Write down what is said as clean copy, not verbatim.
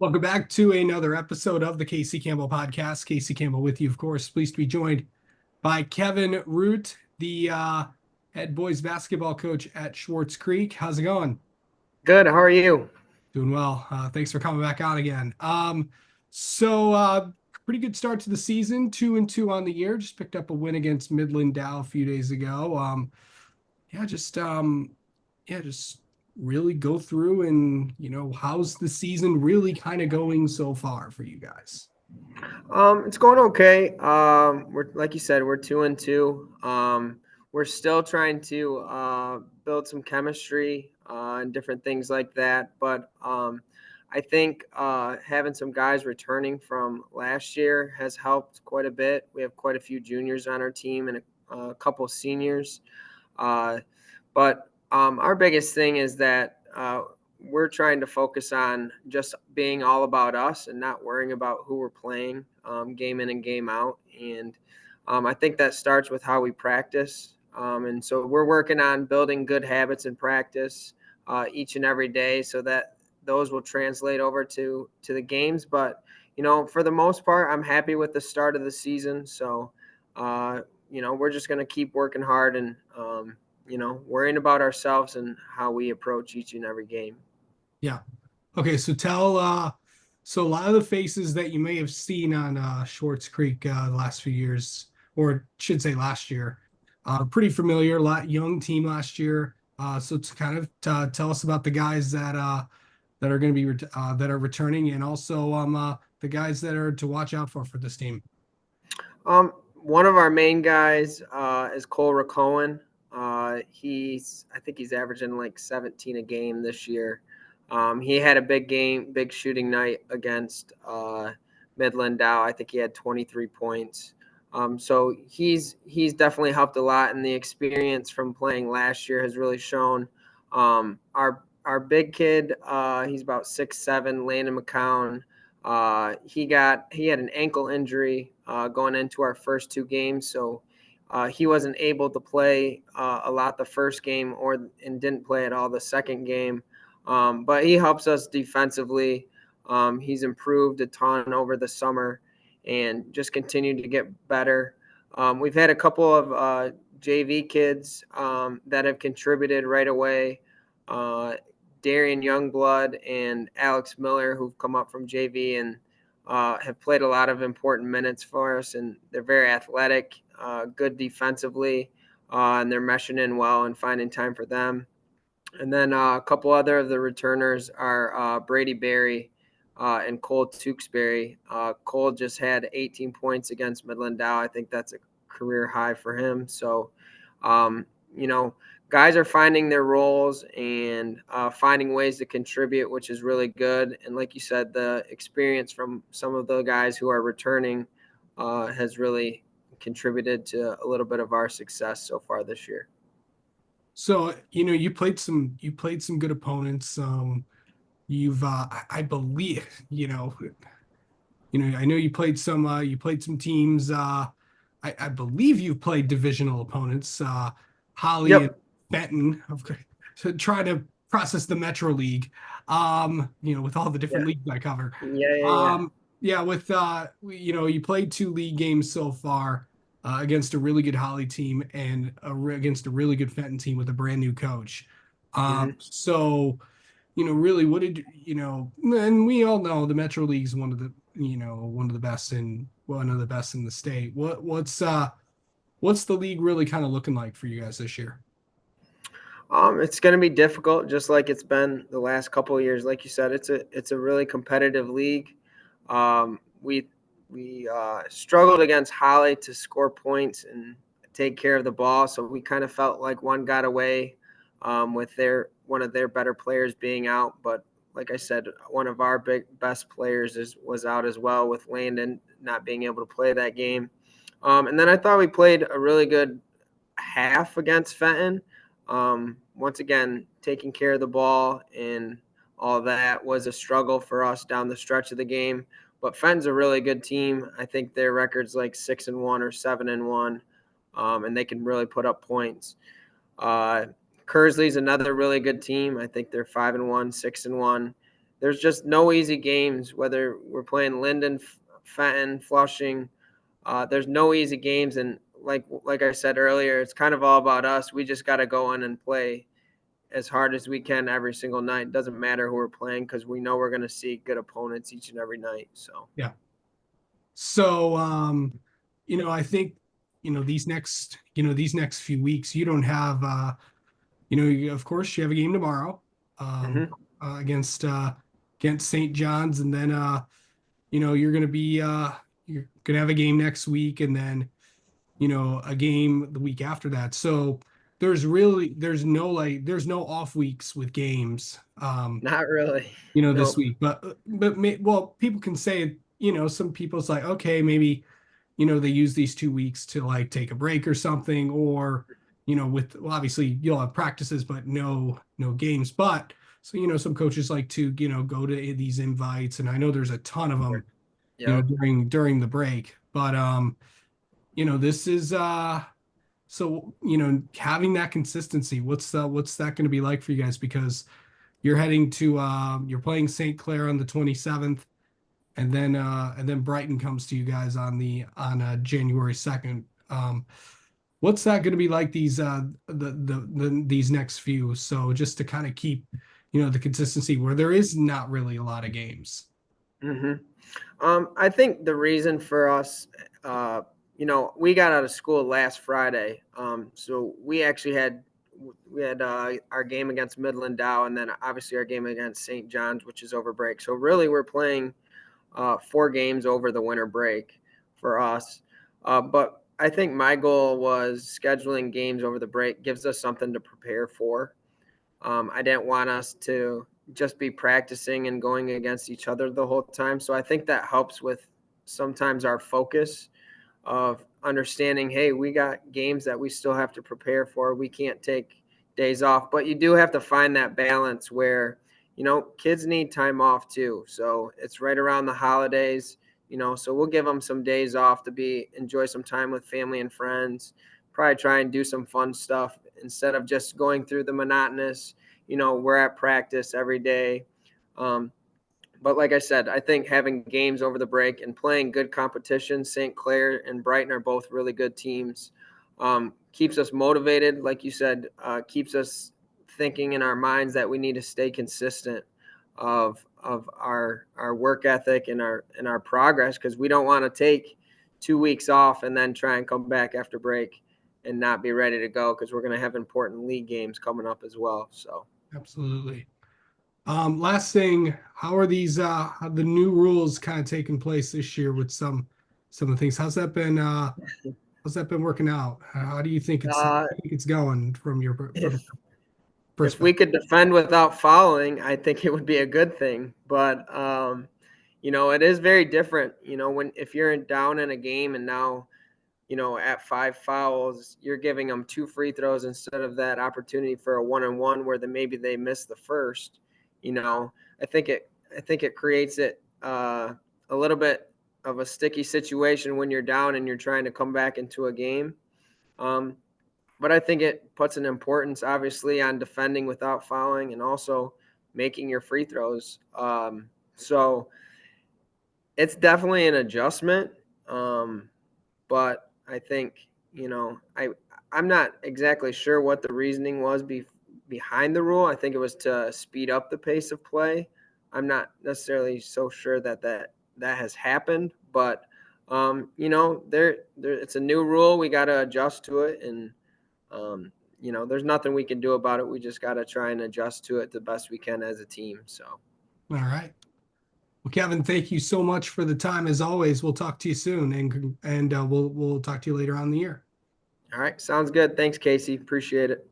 Welcome back to another episode of the Casey Campbell Podcast. Casey Campbell with you, of course. Pleased to be joined by Kevin Root, the head boys basketball coach at Swartz Creek. How's it going? Good. How are you? Doing well. Thanks for coming back on again. So pretty good start to the season, 2-2 on the year. Just picked up a win against Midland Dow a few days ago. Yeah, just just really go through and how's the season really kind of going so far for you guys? It's going okay. We're like you said, we're 2-2. We're still trying to build some chemistry and different things like that. But I think having some guys returning from last year has helped quite a bit. We have quite a few juniors on our team and a couple seniors. Uh, but our biggest thing is that we're trying to focus on just being all about us and not worrying about who we're playing game in and game out. And I think that starts with how we practice. And so we're working on building good habits in practice each and every day so that those will translate over to the games. But, for the most part, I'm happy with the start of the season. So, we're just going to keep working hard and, worrying about ourselves and how we approach each and every game. Yeah. Okay, so so a lot of the faces that you may have seen on Schwartz Creek the last few years, or should say last year, pretty familiar. A lot young team last year. So to kind of tell us about the guys that are going to be that are returning, and also the guys that are to watch out for this team. One of our main guys is Cole Cohen. I think he's averaging like 17 a game this year. He had a big shooting night against Midland Dow. I think he had 23 points. So he's definitely helped a lot, and the experience from playing last year has really shown. Our big kid, he's about 6'7", Landon McCown. He had an ankle injury going into our first two games, so he wasn't able to play a lot the first game and didn't play at all the second game. But he helps us defensively. He's improved a ton over the summer and just continued to get better. We've had a couple of JV kids that have contributed right away. Darian Youngblood and Alex Miller, who've come up from JV and have played a lot of important minutes for us. And they're very athletic, good defensively, and they're meshing in well and finding time for them. And then a couple other of the returners are Brady Berry and Cole Tewksbury. Cole just had 18 points against Midland Dow. I think that's a career high for him. So, um, you know, guys are finding their roles and finding ways to contribute, which is really good. And like you said, the experience from some of the guys who are returning has really contributed to a little bit of our success so far this year. So you played some good opponents. You've I believe I know you played some teams. I believe you've played divisional opponents, Holly and Yep. Benton, of course, to try to process the Metro League. With all the different Yeah. leagues I cover. Yeah. Yeah. Yeah. Yeah, with you played two league games so far against a really good Holly team and against a really good Fenton team with a brand new coach. Hmm. So really, what did and we all know the Metro League's one of the best in the state. What's the league really kind of looking like for you guys this year? It's going to be difficult, just like it's been the last couple of years. Like you said, it's a really competitive league. We struggled against Holly to score points and take care of the ball, so we kind of felt like one got away with one of their better players being out. But like I said, one of our best players was out as well, with Landon not being able to play that game. And then I thought we played a really good half against Fenton. Once again, taking care of the ball and all that was a struggle for us down the stretch of the game. But Fenton's a really good team. I think their record's like 6-1 or 7-1, and they can really put up points. Uh, Kersley's another really good team. I think they're 5-1, 6-1. there's just no easy games, whether we're playing Linden, Fenton, Flushing. There's no easy games. And like I said earlier, it's kind of all about us. We just got to go in and play as hard as we can every single night. It doesn't matter who we're playing because we know we're going to see good opponents each and every night. So, Yeah. So, I think, these next few weeks, you don't have, of course you have a game tomorrow, um, mhm. against St. John's, and then, you're going to have a game next week, and then, a game the week after that. So there's no off weeks with games. Not really. This Nope. week. Well, people can say, some people's like, okay, maybe, they use these 2 weeks to like take a break or something, or, well, obviously you'll have practices, but no games. But so, some coaches like to, go to these invites, and I know there's a ton of them, Yep. during the break. But this is so, having that consistency, what's that going to be like for you guys? Because you're playing St. Clair on the 27th, and then Brighton comes to you guys on January 2nd. What's that going to be like these next few? So just to kind of keep, the consistency where there is not really a lot of games. hmm I think the reason for us, we got out of school last Friday, so we had our game against Midland Dow, and then obviously our game against St. John's, which is over break. So really, we're playing 4 games over the winter break for us. But I think my goal was scheduling games over the break gives us something to prepare for. I didn't want us to just be practicing and going against each other the whole time. So I think that helps with sometimes our focus of understanding, hey, we got games that we still have to prepare for. We can't take days off, but you do have to find that balance where, kids need time off too. So it's right around the holidays, so we'll give them some days off to enjoy some time with family and friends, probably try and do some fun stuff instead of just going through the monotonous, we're at practice every day. Um, but like I said, I think having games over the break and playing good competition, St. Clair and Brighton are both really good teams. Keeps us motivated, like you said, keeps us thinking in our minds that we need to stay consistent of our work ethic and our progress, because we don't want to take 2 weeks off and then try and come back after break and not be ready to go, because we're going to have important league games coming up as well. So. Absolutely. Last thing, how are how the new rules kind of taking place this year with some of the things? How's that been working out? How do you think Uh, it's going from your if if we perspective? could defend without fouling, I think it would be a good thing. But it is very different. When if you're down in a game and now, at 5 fouls, you're giving them 2 free throws instead of that opportunity for a 1-on-1 where maybe they missed the first. I think it creates a little bit of a sticky situation when you're down and you're trying to come back into a game. Um, but I think it puts an importance, obviously, on defending without fouling and also making your free throws. So it's definitely an adjustment. But I think, I'm not exactly sure what the reasoning was behind the rule. I think it was to speed up the pace of play. I'm not necessarily so sure that has happened, but there it's a new rule. We got to adjust to it, and there's nothing we can do about it. We just got to try and adjust to it the best we can as a team. So, All right. Well, Kevin, thank you so much for the time. As always, we'll talk to you soon, and we'll talk to you later on in the year. all right, sounds good. Thanks, Casey. Appreciate it.